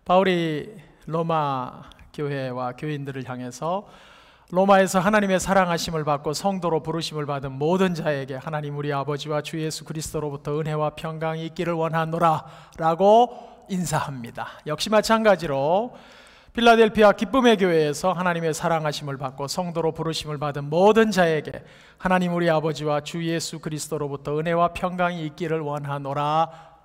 바울이 로마 교회와 교인들을 향해서 로마에서 하나님의 사랑하심을 받고 성도로 부르심을 받은 모든 자에게 하나님 우리 아버지와 주 예수 그리스도로부터 은혜와 평강이 있기를 원하노라 라고 인사합니다. 역시 마찬가지로 필라델피아 기쁨의 교회에서 하나님의 사랑하심을 받고 성도로 부르심을 받은 모든 자에게 하나님 우리 아버지와 주 예수 그리스도로부터 은혜와 평강이 있기를 원하노라.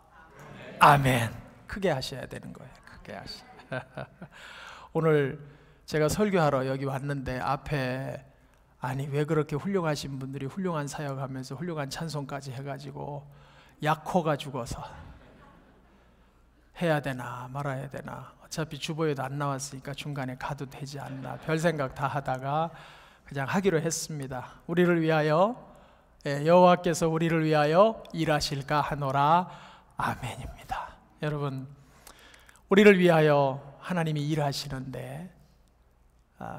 아멘. 크게 하셔야 되는 거예요. 크게 하셔야. 오늘 제가 설교하러 여기 왔는데 앞에 아니 왜 그렇게 훌륭하신 분들이 훌륭한 사역하면서 훌륭한 찬송까지 해가지고 약호가 죽어서 해야 되나 말아야 되나, 어차피 주보에도 안 나왔으니까 중간에 가도 되지 않나 별 생각 다 하다가 그냥 하기로 했습니다. 우리를 위하여 여호와께서 우리를 위하여 일하실까 하노라. 아멘입니다. 여러분, 우리를 위하여 하나님이 일하시는데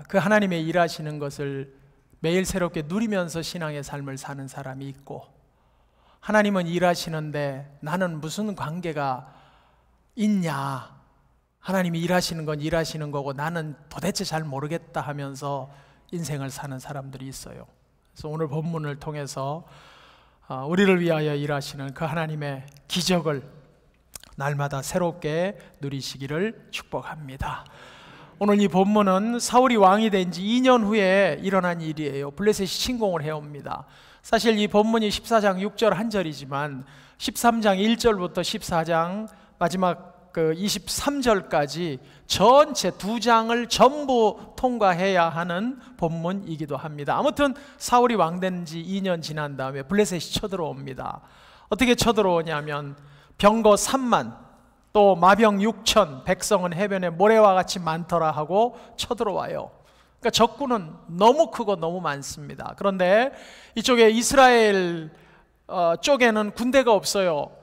그 하나님의 일하시는 것을 매일 새롭게 누리면서 신앙의 삶을 사는 사람이 있고, 하나님은 일하시는데 나는 무슨 관계가 있냐, 하나님이 일하시는 건 일하시는 거고 나는 도대체 잘 모르겠다 하면서 인생을 사는 사람들이 있어요. 그래서 오늘 본문을 통해서 우리를 위하여 일하시는 그 하나님의 기적을 날마다 새롭게 누리시기를 축복합니다. 오늘 이 본문은 사울이 왕이 된 지 2년 후에 일어난 일이에요. 블레셋이 침공을 해옵니다. 사실 이 본문이 14장 6절 한 절이지만 13장 1절부터 14장 마지막 23절까지 전체 2장을 전부 통과해야 하는 본문이기도 합니다. 아무튼 사울이 왕 된 지 2년 지난 다음에 블레셋이 쳐들어옵니다. 어떻게 쳐들어오냐면 병거 3만 또 마병 6천, 백성은 해변에 모래와 같이 많더라 하고 쳐들어와요. 그러니까 적군은 너무 크고 너무 많습니다. 그런데 이쪽에 이스라엘 쪽에는 군대가 없어요.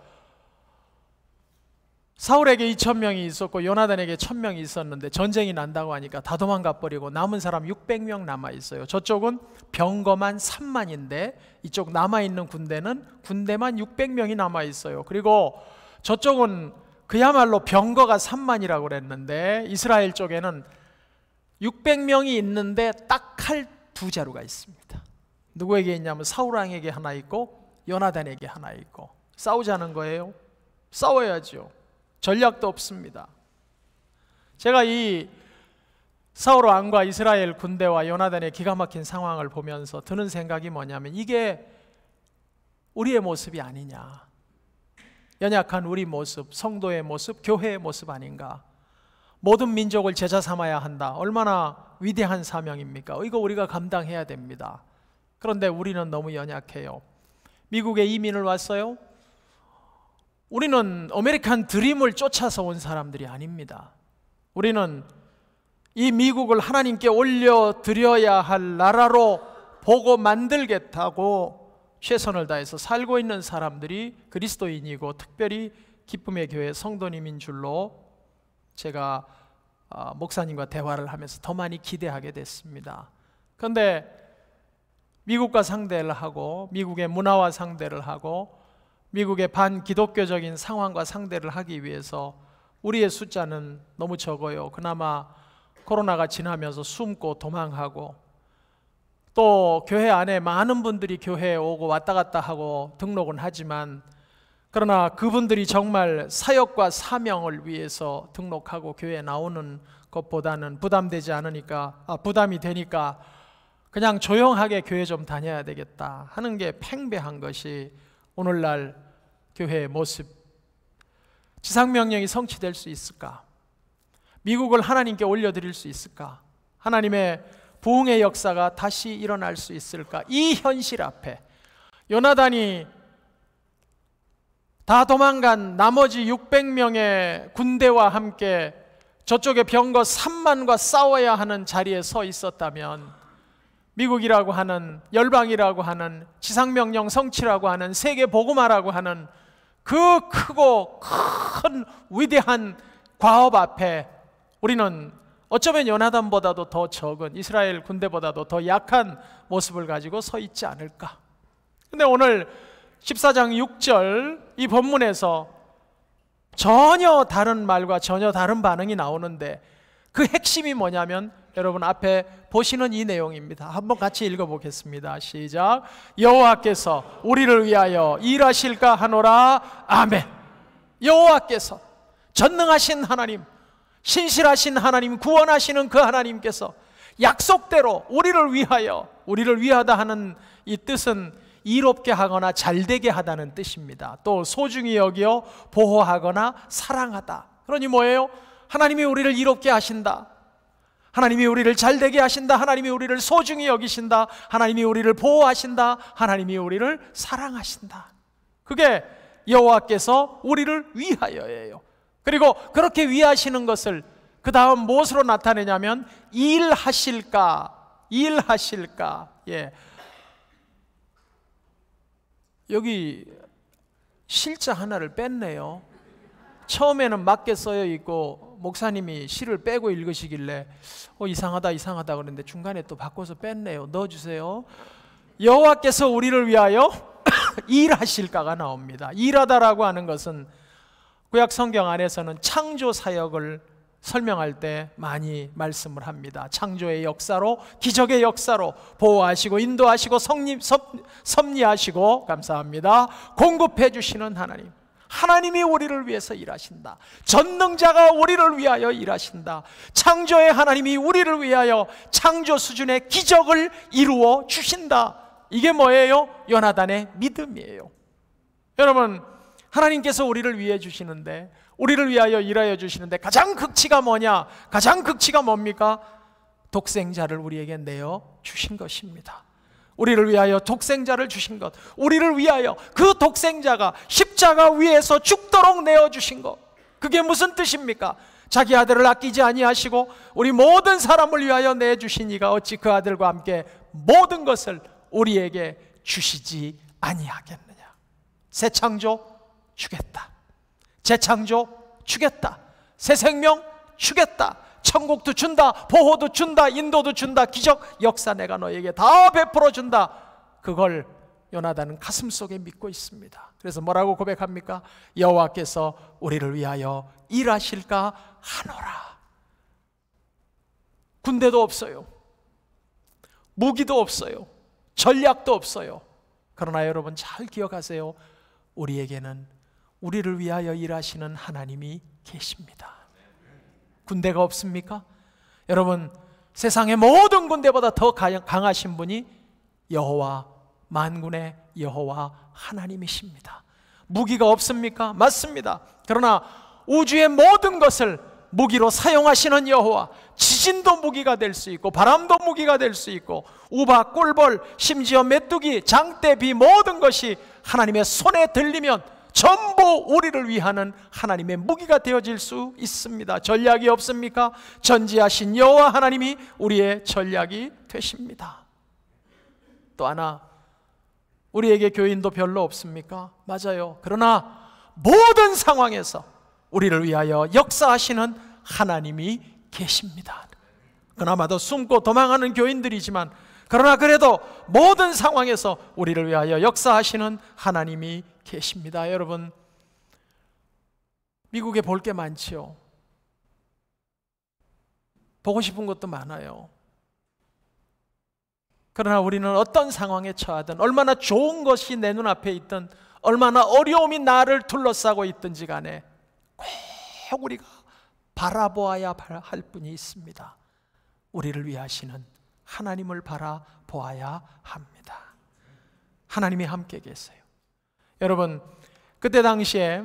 사울에게 2,000명이 있었고 요나단에게 1,000명이 있었는데 전쟁이 난다고 하니까 다 도망가 버리고 남은 사람 600명 남아 있어요. 저쪽은 병거만 3만인데 이쪽 남아있는 군대만 600명이 남아 있어요. 그리고 저쪽은 그야말로 병거가 3만이라고 그랬는데 이스라엘 쪽에는 600명이 있는데 딱 칼 2자루가 있습니다. 누구에게 있냐면 사울왕에게 하나 있고 요나단에게 하나 있고 싸우자는 거예요. 싸워야죠. 전략도 없습니다. 제가 이 사울왕과 이스라엘 군대와 요나단의 기가 막힌 상황을 보면서 드는 생각이 뭐냐면 이게 우리의 모습이 아니냐, 연약한 우리 모습, 성도의 모습, 교회의 모습 아닌가. 모든 민족을 제자 삼아야 한다. 얼마나 위대한 사명입니까? 이거 우리가 감당해야 됩니다. 그런데 우리는 너무 연약해요. 미국에 이민을 왔어요. 우리는 아메리칸 드림을 쫓아서 온 사람들이 아닙니다. 우리는 이 미국을 하나님께 올려드려야 할 나라로 보고 만들겠다고 최선을 다해서 살고 있는 사람들이 그리스도인이고 특별히 기쁨의 교회 성도님인 줄로 제가 목사님과 대화를 하면서 더 많이 기대하게 됐습니다. 그런데 미국과 상대를 하고 미국의 문화와 상대를 하고 미국의 반기독교적인 상황과 상대를 하기 위해서 우리의 숫자는 너무 적어요. 그나마 코로나가 지나면서 숨고 도망하고 또 교회 안에 많은 분들이 교회에 오고 왔다 갔다 하고 등록은 하지만 그러나 그분들이 정말 사역과 사명을 위해서 등록하고 교회에 나오는 것보다는 부담이 되니까 그냥 조용하게 교회 좀 다녀야 되겠다 하는 게 팽배한 것이 오늘날 교회의 모습. 지상명령이 성취될 수 있을까? 미국을 하나님께 올려드릴 수 있을까? 하나님의 부흥의 역사가 다시 일어날 수 있을까? 이 현실 앞에 요나단이 다 도망간 나머지 600명의 군대와 함께 저쪽의 병거 3만과 싸워야 하는 자리에 서 있었다면 미국이라고 하는, 열방이라고 하는, 지상명령 성취라고 하는, 세계 복음화라고 하는 그 크고 큰 위대한 과업 앞에 우리는 어쩌면 요나단보다도 더 적은, 이스라엘 군대보다도 더 약한 모습을 가지고 서 있지 않을까. 근데 오늘 14장 6절 이 본문에서 전혀 다른 말과 전혀 다른 반응이 나오는데 그 핵심이 뭐냐면 여러분 앞에 보시는 이 내용입니다. 한번 같이 읽어보겠습니다. 시작. 여호와께서 우리를 위하여 일하실까 하노라. 아멘. 여호와께서, 전능하신 하나님, 신실하신 하나님, 구원하시는 그 하나님께서 약속대로 우리를 위하다 하는 이 뜻은 이롭게 하거나 잘되게 하다는 뜻입니다. 또 소중히 여기어 보호하거나 사랑하다. 그러니 뭐예요? 하나님이 우리를 이롭게 하신다, 하나님이 우리를 잘되게 하신다, 하나님이 우리를 소중히 여기신다, 하나님이 우리를 보호하신다, 하나님이 우리를 사랑하신다. 그게 여호와께서 우리를 위하여예요. 그리고 그렇게 위하시는 것을 그 다음 무엇으로 나타내냐면 일하실까. 예. 여기 실자 하나를 뺐네요. 처음에는 맞게 써여 있고 목사님이 시를 빼고 읽으시길래 이상하다 그랬는데 중간에 또 바꿔서 뺐네요. 넣어주세요. 여호와께서 우리를 위하여 일하실까가 나옵니다. 일하다라고 하는 것은 구약 성경 안에서는 창조 사역을 설명할 때 많이 말씀을 합니다. 창조의 역사로, 기적의 역사로 보호하시고 인도하시고 섭리하시고, 감사합니다, 공급해 주시는 하나님, 하나님이 우리를 위해서 일하신다. 전능자가 우리를 위하여 일하신다. 창조의 하나님이 우리를 위하여 창조 수준의 기적을 이루어 주신다. 이게 뭐예요? 요나단의 믿음이에요. 여러분, 하나님께서 우리를 위해 주시는데, 우리를 위하여 일하여 주시는데 가장 극치가 뭐냐? 가장 극치가 뭡니까? 독생자를 우리에게 내어 주신 것입니다. 우리를 위하여 독생자를 주신 것, 우리를 위하여 그 독생자가 십자가 위에서 죽도록 내어 주신 것, 그게 무슨 뜻입니까? 자기 아들을 아끼지 아니하시고 우리 모든 사람을 위하여 내주신 이가 어찌 그 아들과 함께 모든 것을 우리에게 주시지 아니하겠느냐. 새 창조 주겠다, 재창조 주겠다, 새 생명 주겠다, 천국도 준다, 보호도 준다, 인도도 준다, 기적, 역사 내가 너에게 다 베풀어 준다. 그걸 요나단은 가슴속에 믿고 있습니다. 그래서 뭐라고 고백합니까? 여호와께서 우리를 위하여 일하실까 하노라. 군대도 없어요, 무기도 없어요, 전략도 없어요. 그러나 여러분 잘 기억하세요. 우리에게는 우리를 위하여 일하시는 하나님이 계십니다. 군대가 없습니까? 여러분, 세상의 모든 군대보다 더 강하신 분이 여호와, 만군의 여호와 하나님이십니다. 무기가 없습니까? 맞습니다. 그러나 우주의 모든 것을 무기로 사용하시는 여호와, 지진도 무기가 될 수 있고 바람도 무기가 될 수 있고 우박, 꿀벌, 심지어 메뚜기, 장대, 비, 모든 것이 하나님의 손에 들리면 전부 우리를 위하는 하나님의 무기가 되어질 수 있습니다. 전략이 없습니까? 전지하신 여호와 하나님이 우리의 전략이 되십니다. 또 하나, 우리에게 교인도 별로 없습니까? 맞아요. 그러나 모든 상황에서 우리를 위하여 역사하시는 하나님이 계십니다. 그나마도 숨고 도망하는 교인들이지만, 그러나 그래도 모든 상황에서 우리를 위하여 역사하시는 하나님이 계십니다. 여러분, 미국에 볼 게 많지요. 보고 싶은 것도 많아요. 그러나 우리는 어떤 상황에 처하든, 얼마나 좋은 것이 내 눈앞에 있든, 얼마나 어려움이 나를 둘러싸고 있든지 간에 꼭 우리가 바라보아야 할 분이 있습니다. 우리를 위하시는 하나님을 바라보아야 합니다. 하나님이 함께 계세요. 여러분, 그때 당시에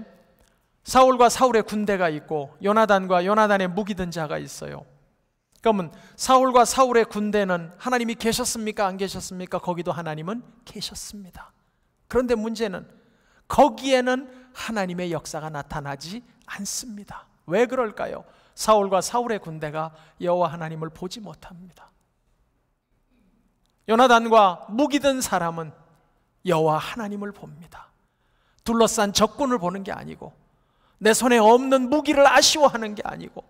사울과 사울의 군대가 있고 요나단과 요나단의 무기든 자가 있어요. 그러면 사울과 사울의 군대는 하나님이 계셨습니까? 안 계셨습니까? 거기도 하나님은 계셨습니다. 그런데 문제는 거기에는 하나님의 역사가 나타나지 않습니다. 왜 그럴까요? 사울과 사울의 군대가 여호와 하나님을 보지 못합니다. 요나단과 무기든 사람은 여호와 하나님을 봅니다. 둘러싼 적군을 보는 게 아니고, 내 손에 없는 무기를 아쉬워하는 게 아니고,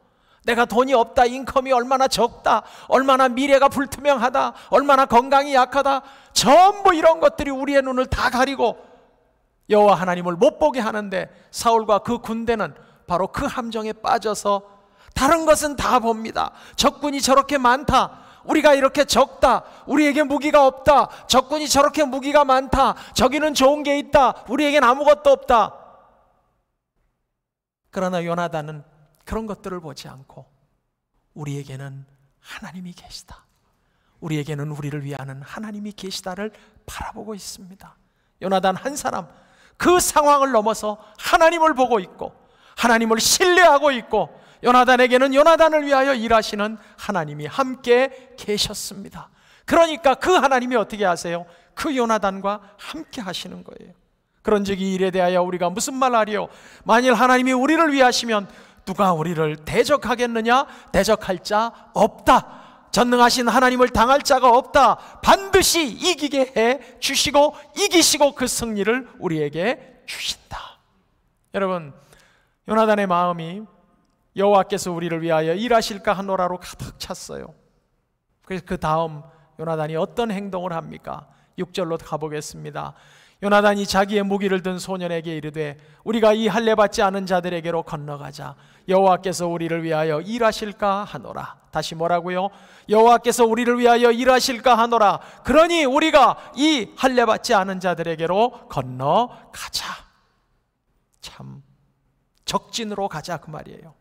내가 돈이 없다, 인컴이 얼마나 적다, 얼마나 미래가 불투명하다, 얼마나 건강이 약하다, 전부 이런 것들이 우리의 눈을 다 가리고 여호와 하나님을 못 보게 하는데, 사울과 그 군대는 바로 그 함정에 빠져서 다른 것은 다 봅니다. 적군이 저렇게 많다, 우리가 이렇게 적다, 우리에게 무기가 없다, 적군이 저렇게 무기가 많다, 저기는 좋은 게 있다, 우리에겐 아무것도 없다. 그러나 요나단은 그런 것들을 보지 않고 우리에게는 하나님이 계시다, 우리에게는 우리를 위하는 하나님이 계시다를 바라보고 있습니다. 요나단 한 사람, 그 상황을 넘어서 하나님을 보고 있고 하나님을 신뢰하고 있고, 요나단에게는 요나단을 위하여 일하시는 하나님이 함께 계셨습니다. 그러니까 그 하나님이 어떻게 하세요? 그 요나단과 함께 하시는 거예요. 그런즉 이 일에 대하여 우리가 무슨 말하리요? 만일 하나님이 우리를 위하시면 누가 우리를 대적하겠느냐? 대적할 자 없다. 전능하신 하나님을 당할 자가 없다. 반드시 이기게 해 주시고 이기시고 그 승리를 우리에게 주신다. 여러분, 요나단의 마음이 여호와께서 우리를 위하여 일하실까 하노라로 가득 찼어요. 그래서 그 다음 요나단이 어떤 행동을 합니까? 6절로 가보겠습니다. 요나단이 자기의 무기를 든 소년에게 이르되 우리가 이 할례 받지 않은 자들에게로 건너가자. 여호와께서 우리를 위하여 일하실까 하노라. 다시 뭐라고요? 여호와께서 우리를 위하여 일하실까 하노라. 그러니 우리가 이 할례 받지 않은 자들에게로 건너가자. 참 적진으로 가자 그 말이에요.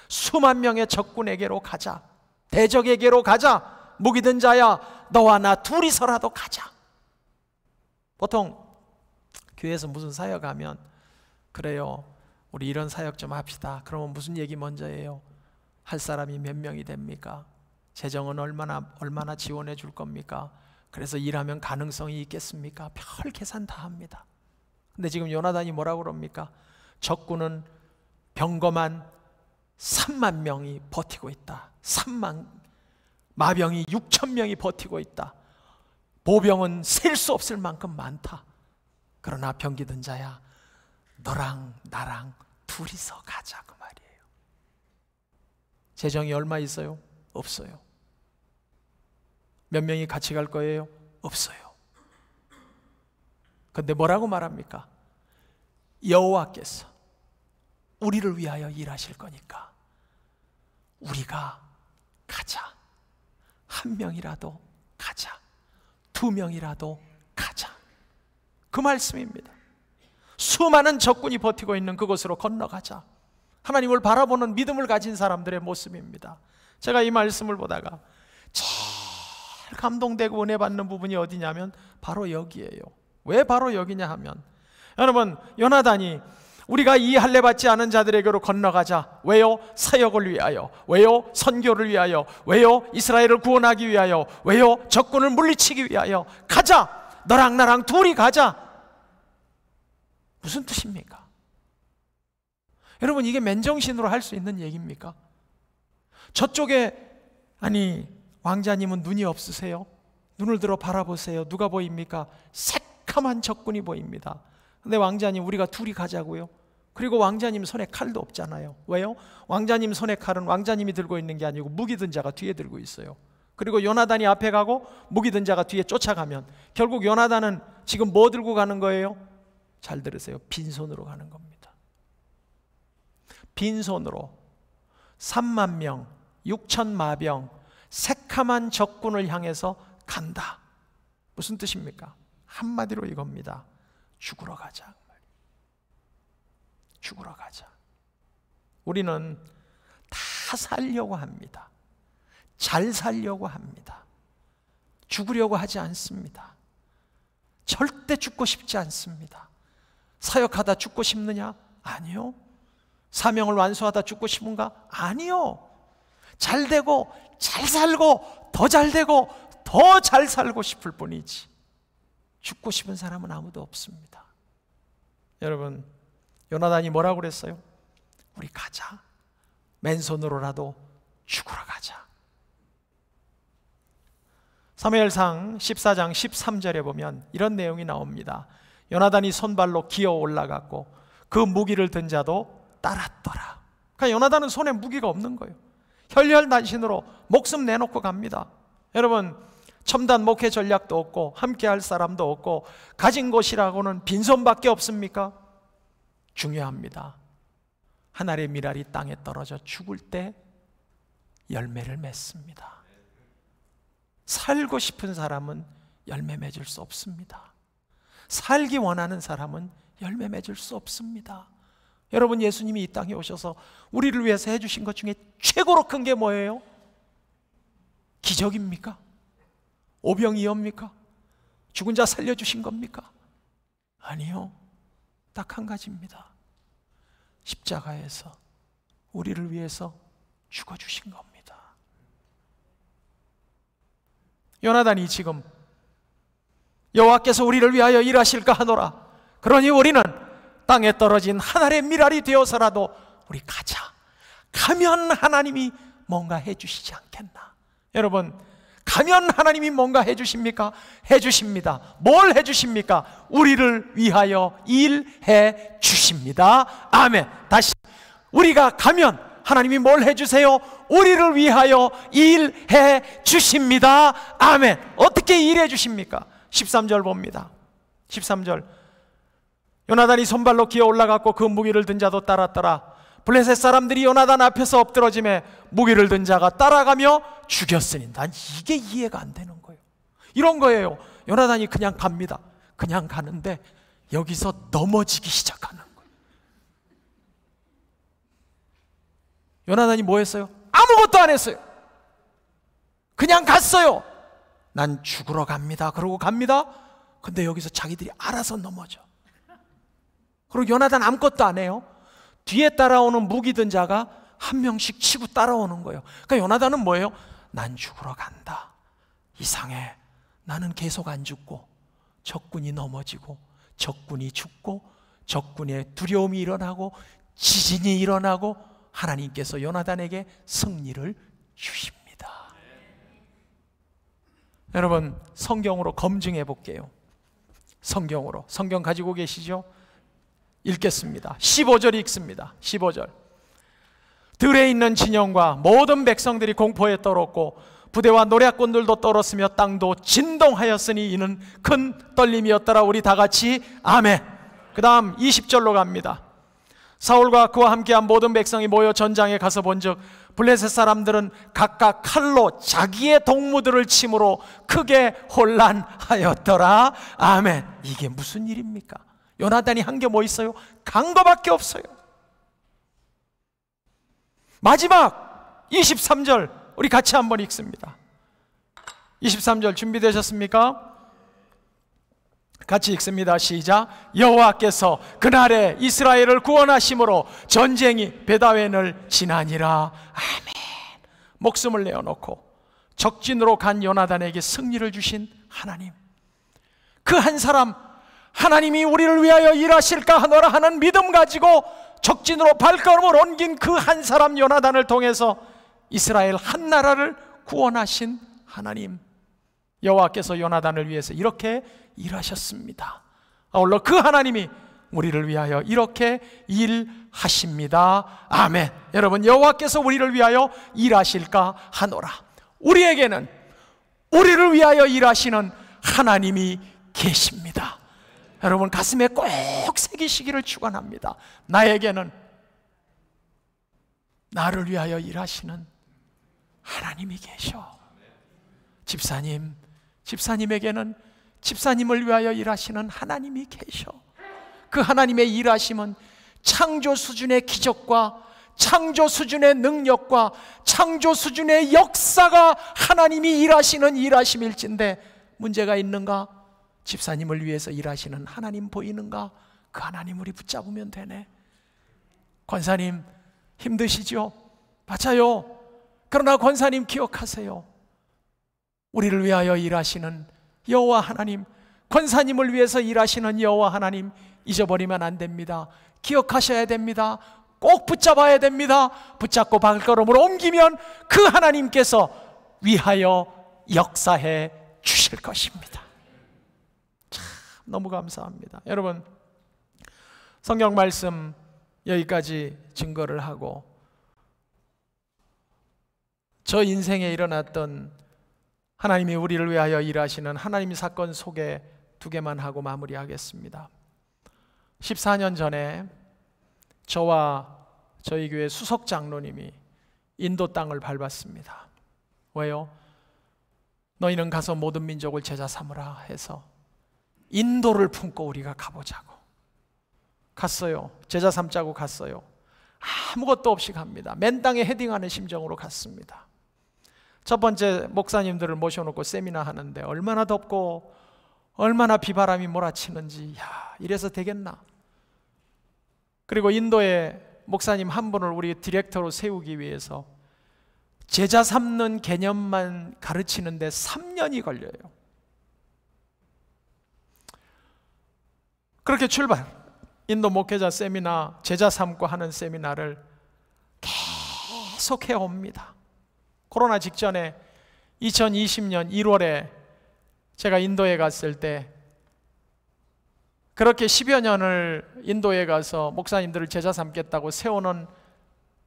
수만 명의 적군에게로 가자. 대적에게로 가자. 무기 든 자야, 너와 나 둘이서라도 가자. 보통 교회에서 무슨 사역하면 그래요, 우리 이런 사역 좀 합시다. 그러면 무슨 얘기 먼저 해요? 할 사람이 몇 명이 됩니까? 재정은 얼마나 지원해 줄 겁니까? 그래서 일하면 가능성이 있겠습니까? 별 계산 다 합니다. 근데 지금 요나단이 뭐라고 그럽니까? 적군은 병거만 3만 명이 버티고 있다. 마병이 6천 명이 버티고 있다. 보병은 셀 수 없을 만큼 많다. 그러나 병기 든 자야, 너랑 나랑 둘이서 가자 그 말이에요. 재정이 얼마 있어요? 없어요. 몇 명이 같이 갈 거예요? 없어요. 근데 뭐라고 말합니까? 여호와께서 우리를 위하여 일하실 거니까 우리가 가자. 한 명이라도 가자. 두 명이라도 가자. 그 말씀입니다. 수많은 적군이 버티고 있는 그곳으로 건너가자. 하나님을 바라보는 믿음을 가진 사람들의 모습입니다. 제가 이 말씀을 보다가 제일 감동되고 은혜 받는 부분이 어디냐면 바로 여기예요. 왜 바로 여기냐 하면, 여러분, 요나단이 우리가 이 할례 받지 않은 자들에게로 건너가자. 왜요? 사역을 위하여. 왜요? 선교를 위하여. 왜요? 이스라엘을 구원하기 위하여. 왜요? 적군을 물리치기 위하여. 가자. 너랑 나랑 둘이 가자. 무슨 뜻입니까? 여러분, 이게 맨정신으로 할 수 있는 얘기입니까? 저쪽에, 아니, 왕자님은 눈이 없으세요? 눈을 들어 바라보세요. 누가 보입니까? 새카만 적군이 보입니다. 근데 왕자님, 우리가 둘이 가자고요? 그리고 왕자님 손에 칼도 없잖아요. 왜요? 왕자님 손에 칼은 왕자님이 들고 있는 게 아니고 무기 든 자가 뒤에 들고 있어요. 그리고 요나단이 앞에 가고 무기 든 자가 뒤에 쫓아가면 결국 요나단은 지금 뭐 들고 가는 거예요? 잘 들으세요. 빈손으로 가는 겁니다. 빈손으로 3만 명, 6천 마병, 새카만 적군을 향해서 간다. 무슨 뜻입니까? 한마디로 이겁니다. 죽으러 가자. 죽으러 가자. 우리는 다 살려고 합니다. 잘 살려고 합니다. 죽으려고 하지 않습니다. 절대 죽고 싶지 않습니다. 사역하다 죽고 싶느냐? 아니요. 사명을 완수하다 죽고 싶은가? 아니요. 잘 되고 잘 살고 더 잘 되고 더 잘 살고 싶을 뿐이지 죽고 싶은 사람은 아무도 없습니다. 여러분, 요나단이 뭐라고 그랬어요? 우리 가자. 맨손으로라도 죽으러 가자. 사무엘상 14장 13절에 보면 이런 내용이 나옵니다. 요나단이 손발로 기어 올라갔고 그 무기를 든 자도 따랐더라. 그러니까 요나단은 손에 무기가 없는 거예요. 혈혈단신으로 목숨 내놓고 갑니다. 여러분, 첨단 목회 전략도 없고 함께 할 사람도 없고 가진 것이라고는 빈손밖에 없습니까? 중요합니다. 하늘의 밀알이 땅에 떨어져 죽을 때 열매를 맺습니다. 살고 싶은 사람은 열매 맺을 수 없습니다. 살기 원하는 사람은 열매 맺을 수 없습니다. 여러분, 예수님이 이 땅에 오셔서 우리를 위해서 해주신 것 중에 최고로 큰 게 뭐예요? 기적입니까? 오병이어입니까? 죽은 자 살려주신 겁니까? 아니요. 딱 한 가지입니다. 십자가에서 우리를 위해서 죽어주신 겁니다. 요나단이 지금 여호와께서 우리를 위하여 일하실까 하노라. 그러니 우리는 땅에 떨어진 하늘의 밀알이 되어서라도 우리 가자. 가면 하나님이 뭔가 해주시지 않겠나. 여러분, 가면 하나님이 뭔가 해주십니까? 해주십니다. 뭘 해주십니까? 우리를 위하여 일해 주십니다. 아멘. 다시, 우리가 가면 하나님이 뭘 해주세요? 우리를 위하여 일해 주십니다. 아멘. 어떻게 일해 주십니까? 13절 봅니다. 13절, 요나단이 손발로 기어 올라갔고 그 무기를 든 자도 따랐더라. 블레셋 사람들이 요나단 앞에서 엎드러짐에 무기를 든 자가 따라가며 죽였으니. 난 이게 이해가 안 되는 거예요. 이런 거예요. 요나단이 그냥 갑니다. 그냥 가는데 여기서 넘어지기 시작하는 거예요. 요나단이 뭐 했어요? 아무것도 안 했어요. 그냥 갔어요. 난 죽으러 갑니다. 그러고 갑니다. 근데 여기서 자기들이 알아서 넘어져. 그리고 요나단 아무것도 안 해요. 뒤에 따라오는 무기 든 자가 한 명씩 치고 따라오는 거예요. 그러니까 요나단은 뭐예요? 난 죽으러 간다. 이상해. 나는 계속 안 죽고 적군이 넘어지고 적군이 죽고 적군의 두려움이 일어나고 지진이 일어나고 하나님께서 요나단에게 승리를 주십니다. 여러분, 성경으로 검증해 볼게요. 성경으로. 성경 가지고 계시죠? 읽겠습니다. 15절 읽습니다. 15절. 들에 있는 진영과 모든 백성들이 공포에 떨었고 부대와 노략군들도 떨었으며 땅도 진동하였으니 이는 큰 떨림이었더라. 우리 다 같이 아멘. 그 다음 20절로 갑니다. 사울과 그와 함께한 모든 백성이 모여 전장에 가서 본즉 블레셋 사람들은 각각 칼로 자기의 동무들을 침으로 크게 혼란하였더라. 아멘. 이게 무슨 일입니까? 요나단이 한 게 뭐 있어요? 간 거밖에 없어요. 마지막 23절 우리 같이 한번 읽습니다. 23절 준비되셨습니까? 같이 읽습니다. 시작. 여호와께서 그날에 이스라엘을 구원하심으로 전쟁이 베다웬을 지나니라. 아멘. 목숨을 내어놓고 적진으로 간 요나단에게 승리를 주신 하나님, 그 한 사람, 하나님이 우리를 위하여 일하실까 하노라 하는 믿음 가지고 적진으로 발걸음을 옮긴 그 한 사람 요나단을 통해서 이스라엘 한 나라를 구원하신 하나님, 여호와께서 요나단을 위해서 이렇게 일하셨습니다. 아울러 그 하나님이 우리를 위하여 이렇게 일하십니다. 아멘. 여러분, 여호와께서 우리를 위하여 일하실까 하노라. 우리에게는 우리를 위하여 일하시는 하나님이 계십니다. 여러분, 가슴에 꼭 새기시기를 축원합니다. 나에게는 나를 위하여 일하시는 하나님이 계셔. 집사님에게는 집사님을 위하여 일하시는 하나님이 계셔. 그 하나님의 일하심은 창조 수준의 기적과 창조 수준의 능력과 창조 수준의 역사가 하나님이 일하시는 일하심일진데 문제가 있는가? 집사님을 위해서 일하시는 하나님 보이는가? 그 하나님 우리 붙잡으면 되네. 권사님 힘드시죠? 맞아요. 그러나 권사님 기억하세요. 우리를 위하여 일하시는 여호와 하나님, 권사님을 위해서 일하시는 여호와 하나님 잊어버리면 안 됩니다. 기억하셔야 됩니다. 꼭 붙잡아야 됩니다. 붙잡고 발걸음을 옮기면 그 하나님께서 위하여 역사해 주실 것입니다. 참 너무 감사합니다. 여러분, 성경 말씀 여기까지 증거를 하고 저 인생에 일어났던 하나님이 우리를 위하여 일하시는 하나님의 사건 소개 2개만 하고 마무리하겠습니다. 14년 전에 저와 저희 교회 수석 장로님이 인도 땅을 밟았습니다. 왜요? 너희는 가서 모든 민족을 제자 삼으라 해서 인도를 품고 우리가 가보자고 갔어요. 제자 삼자고 갔어요. 아무것도 없이 갑니다. 맨 땅에 헤딩하는 심정으로 갔습니다. 첫 번째 목사님들을 모셔놓고 세미나 하는데 얼마나 덥고 얼마나 비바람이 몰아치는지, 야, 이래서 되겠나? 그리고 인도에 목사님 한 분을 우리 디렉터로 세우기 위해서 제자 삼는 개념만 가르치는데 3년이 걸려요. 그렇게 출발, 인도 목회자 세미나, 제자 삼고 하는 세미나를 계속 해옵니다. 코로나 직전에 2020년 1월에 제가 인도에 갔을 때 그렇게 10여 년을 인도에 가서 목사님들을 제자 삼겠다고 세우는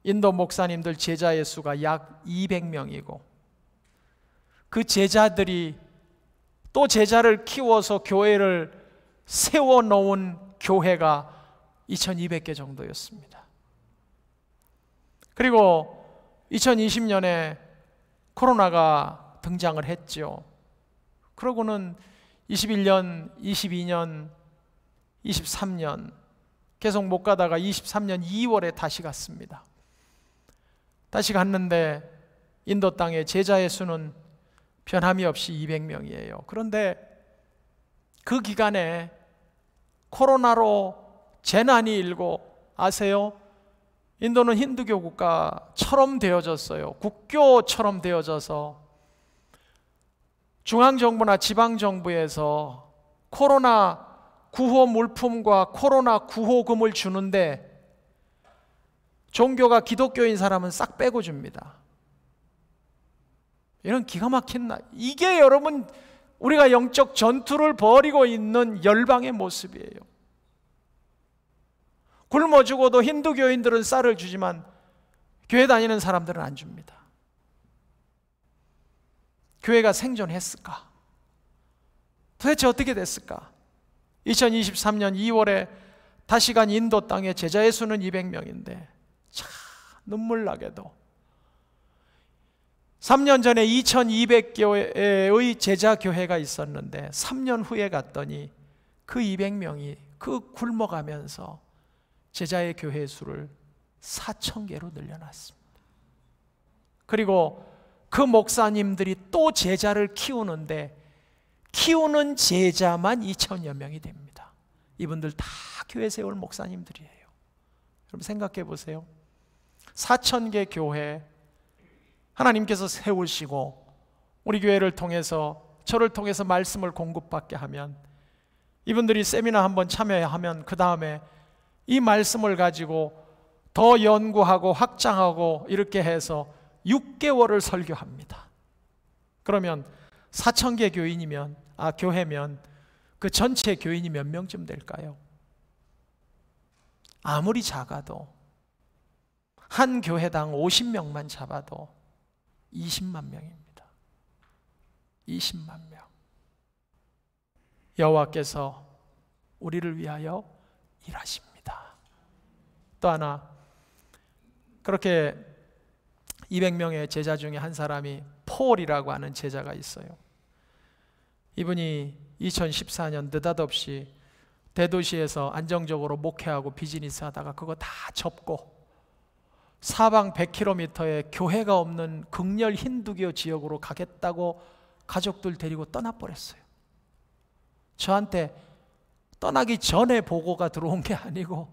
인도 목사님들 제자의 수가 약 200명이고 그 제자들이 또 제자를 키워서 교회를 세워놓은 교회가 2200개 정도였습니다. 그리고 2020년에 코로나가 등장을 했죠. 그러고는 21년, 22년, 23년 계속 못 가다가 23년 2월에 다시 갔습니다. 다시 갔는데 인도 땅의 제자의 수는 변함이 없이 200명이에요. 그런데 그 기간에 코로나로 재난이 일고, 아세요? 인도는 힌두교 국가처럼 되어졌어요. 국교처럼 되어져서 중앙정부나 지방정부에서 코로나 구호 물품과 코로나 구호금을 주는데 종교가 기독교인 사람은 싹 빼고 줍니다. 이런 기가 막힌 이게 여러분 우리가 영적 전투를 벌이고 있는 열방의 모습이에요. 굶어 죽어도 힌두교인들은 쌀을 주지만 교회 다니는 사람들은 안 줍니다. 교회가 생존했을까? 도대체 어떻게 됐을까? 2023년 2월에 다시 간 인도 땅의 제자의 수는 200명인데 참 눈물 나게도 3년 전에 2200교회의 제자교회가 있었는데 3년 후에 갔더니 그 200명이 그 굶어가면서 제자의 교회 수를 4000개로 늘려놨습니다. 그리고 그 목사님들이 또 제자를 키우는데 키우는 제자만 2000여 명이 됩니다. 이분들 다 교회 세울 목사님들이에요. 여러분 생각해 보세요. 4000개 교회 하나님께서 세우시고 우리 교회를 통해서 저를 통해서 말씀을 공급받게 하면 이분들이 세미나 한번 참여하면 그 다음에 이 말씀을 가지고 더 연구하고 확장하고 이렇게 해서 6개월을 설교합니다. 그러면 4000개 교회면 그 전체 교인이 몇 명쯤 될까요? 아무리 작아도 한 교회당 50명만 잡아도 20만 명입니다. 20만 명. 여호와께서 우리를 위하여 일하십니다. 또 하나, 그렇게 200명의 제자 중에 한 사람이 폴이라고 하는 제자가 있어요. 이분이 2014년 느닷없이 대도시에서 안정적으로 목회하고 비즈니스 하다가 그거 다 접고 사방 100km의 교회가 없는 극렬 힌두교 지역으로 가겠다고 가족들 데리고 떠나버렸어요. 저한테 떠나기 전에 보고가 들어온 게 아니고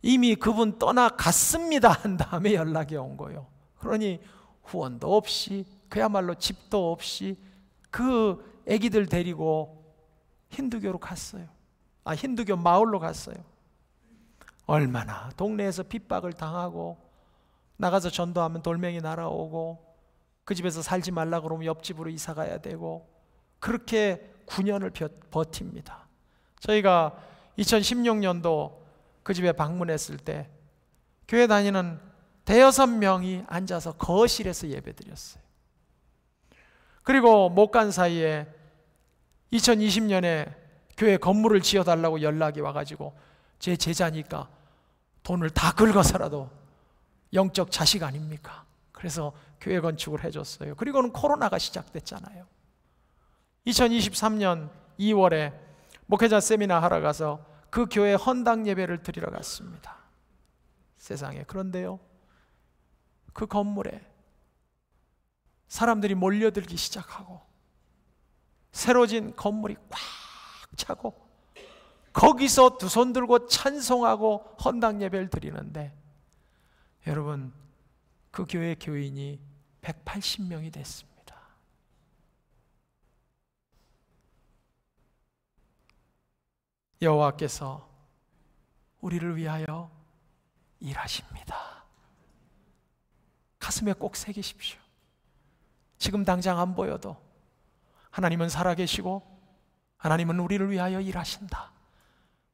이미 그분 떠나갔습니다 한 다음에 연락이 온 거예요. 그러니 후원도 없이 그야말로 집도 없이 그 애기들 데리고 힌두교로 갔어요. 힌두교 마을로 갔어요. 얼마나 동네에서 핍박을 당하고 나가서 전도하면 돌멩이 날아오고 그 집에서 살지 말라 그러면 옆집으로 이사 가야 되고 그렇게 9년을 버팁니다. 저희가 2016년도 그 집에 방문했을 때 교회 다니는 대여섯 명이 앉아서 거실에서 예배드렸어요. 그리고 못 간 사이에 2020년에 교회 건물을 지어달라고 연락이 와가지고 제 제자니까 돈을 다 긁어서라도 영적 자식 아닙니까? 그래서 교회 건축을 해줬어요. 그리고는 코로나가 시작됐잖아요. 2023년 2월에 목회자 세미나 하러 가서 그 교회 헌당 예배를 드리러 갔습니다. 세상에. 그런데요, 그 건물에 사람들이 몰려들기 시작하고 새로 진 건물이 꽉 차고 거기서 두 손 들고 찬송하고 헌당 예배를 드리는데, 여러분, 그 교회 교인이 180명이 됐습니다. 여호와께서 우리를 위하여 일하십니다. 가슴에 꼭 새기십시오. 지금 당장 안 보여도 하나님은 살아계시고 하나님은 우리를 위하여 일하신다.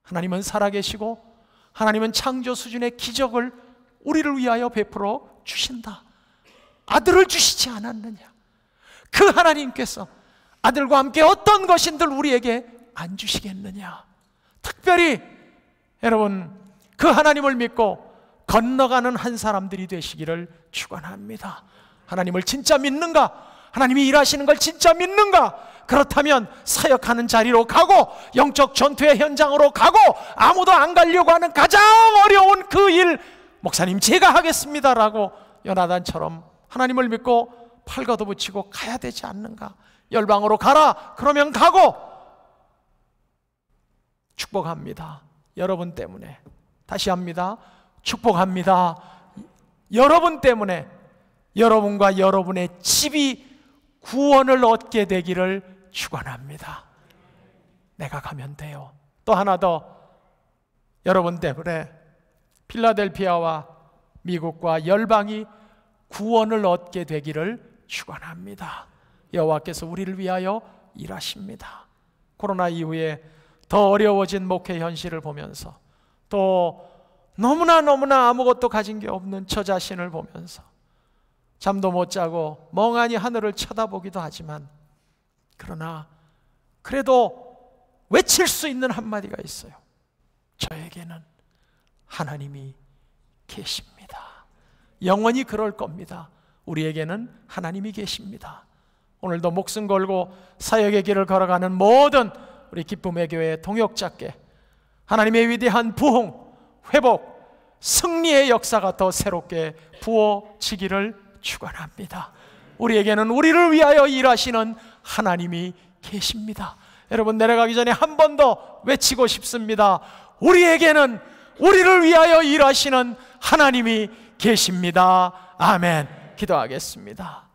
하나님은 살아계시고 하나님은 창조 수준의 기적을 우리를 위하여 베풀어 주신다. 아들을 주시지 않았느냐? 그 하나님께서 아들과 함께 어떤 것인들 우리에게 안 주시겠느냐? 특별히 여러분, 그 하나님을 믿고 건너가는 한 사람들이 되시기를 축원합니다. 하나님을 진짜 믿는가? 하나님이 일하시는 걸 진짜 믿는가? 그렇다면 사역하는 자리로 가고 영적 전투의 현장으로 가고 아무도 안 가려고 하는 가장 어려운 그 일, 목사님 제가 하겠습니다라고 요나단처럼 하나님을 믿고 팔 걷어붙이고 가야 되지 않는가? 열방으로 가라 그러면 가고, 축복합니다. 여러분 때문에, 다시 합니다. 축복합니다. 여러분 때문에 여러분과 여러분의 집이 구원을 얻게 되기를 축원합니다. 내가 가면 돼요. 또 하나 더, 여러분 때문에 필라델피아와 미국과 열방이 구원을 얻게 되기를 축원합니다. 여호와께서 우리를 위하여 일하십니다. 코로나 이후에 더 어려워진 목회 현실을 보면서, 또 너무나 아무것도 가진 게 없는 저 자신을 보면서 잠도 못 자고 멍하니 하늘을 쳐다보기도 하지만, 그러나 그래도 외칠 수 있는 한마디가 있어요. 저에게는 하나님이 계십니다. 영원히 그럴 겁니다. 우리에게는 하나님이 계십니다. 오늘도 목숨 걸고 사역의 길을 걸어가는 모든 우리 기쁨의 교회 동역자께 하나님의 위대한 부흥, 회복, 승리의 역사가 더 새롭게 부어지기를 축원합니다. 우리에게는 우리를 위하여 일하시는 하나님이 계십니다. 여러분, 내려가기 전에 한 번 더 외치고 싶습니다. 우리에게는 우리를 위하여 일하시는 하나님이 계십니다. 아멘. 기도하겠습니다.